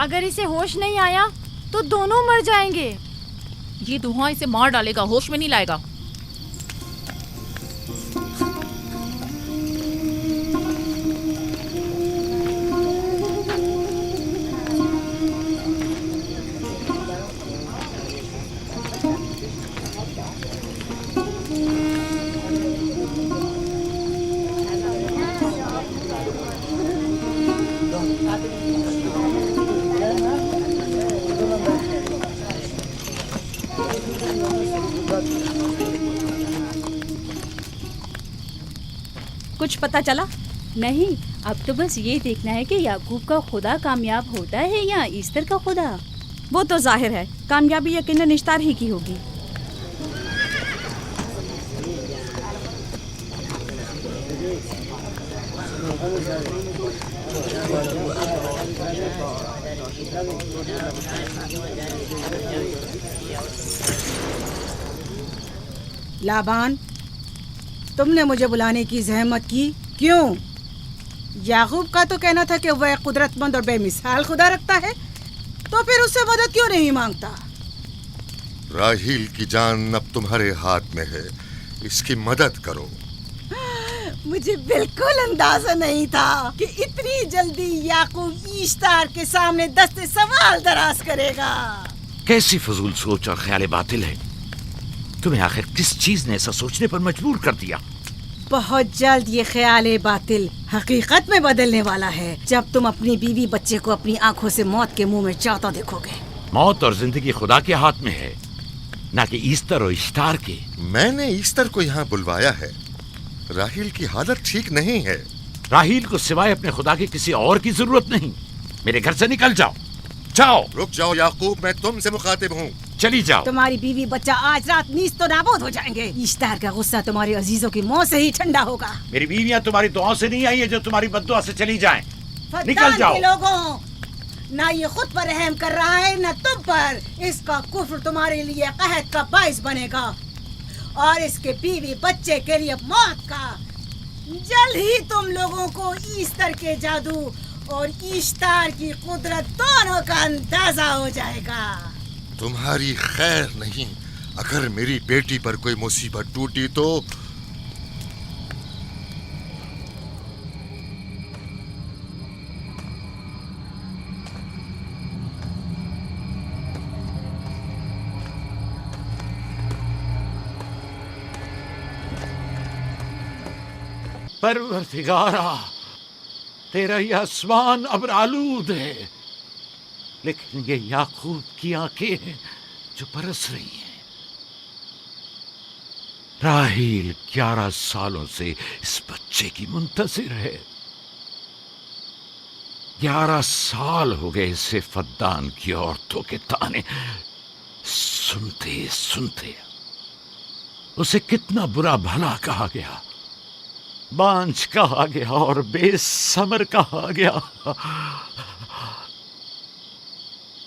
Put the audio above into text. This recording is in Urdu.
اگر اسے ہوش نہیں آیا تو دونوں مر جائیں گے. یہ دھواں اسے مار ڈالے گا، ہوش میں نہیں لائے گا. کچھ پتہ چلا؟ نہیں، اب تو بس یہ دیکھنا ہے کہ یعقوب کا خدا کامیاب ہوتا ہے یا ایسٹر کا خدا. وہ تو ظاہر ہے کامیابی یقیناً اشتار ہی کی ہوگی. لابان، تم نے مجھے بلانے کی زحمت کی کیوں؟ یعقوب کا تو کہنا تھا کہ وہ ایک قدرت مند اور بے مثال خدا رکھتا ہے، تو پھر اس سے مدد کیوں نہیں مانگتا؟ راحیل کی جان اب تمہارے ہاتھ میں ہے، اس کی مدد کرو. مجھے بالکل اندازہ نہیں تھا کہ اتنی جلدی یعقوب ایشتار کے سامنے دست سوال دراز کرے گا. کیسی فضول سوچ اور خیال باطل ہے. تمہیں آخر کس چیز نے ایسا سوچنے پر مجبور کر دیا؟ بہت جلد یہ خیال باطل حقیقت میں بدلنے والا ہے جب تم اپنی بیوی بچے کو اپنی آنکھوں سے موت کے منہ میں چاہتا دیکھو گے. موت اور زندگی خدا کے ہاتھ میں ہے، نہ کہ ایسٹر اور اشتار کے. میں نے ایسٹر کو یہاں بلوایا ہے. راحیل کی حالت ٹھیک نہیں ہے. راحیل کو سوائے اپنے خدا کے کسی اور کی ضرورت نہیں. میرے گھر سے نکل جاؤ. جاؤ. رک جاؤ یعقوب، میں تم سے مخاطب ہوں. چلی جاؤ. تمہاری بیوی بچہ آج رات نیست و نابود ہو جائیں گے. ایشتار کا غصہ تمہارے عزیزوں کی موت سے ہی ٹھنڈا ہوگا. میری بیویاں تمہاری دعاؤں سے نہیں آئی ہیں جو تمہاری بددعا سے چلی جائیں. نکل فدان جاؤ. کے لوگوں، نہ یہ خود پر رحم کر رہا ہے نہ تم پر. اس کا کفر تمہارے لیے قحط کا باعث بنے گا اور اس کے بیوی بچے کے لیے موت کا. جلد ہی تم لوگوں کو ایسٹر کے جادو اور ایشتار کی قدرت دونوں کا اندازہ ہو جائے گا. تمہاری خیر نہیں. اگر میری بیٹی پر کوئی مصیبت ٹوٹی تو پروردگارا، تیرا یہ آسمان ابر آلود ہے، لیکن یہ یعقوب کی آنکھیں ہیں جو برس رہی ہیں. راحیل 11 سالوں سے اس بچے کی منتظر ہے. 11 سال ہو گئے اسے فدان کی عورتوں کے تانے سنتے سنتے. اسے کتنا برا بھلا کہا گیا، بانجھ کہا گیا اور بے ثمر کہا گیا.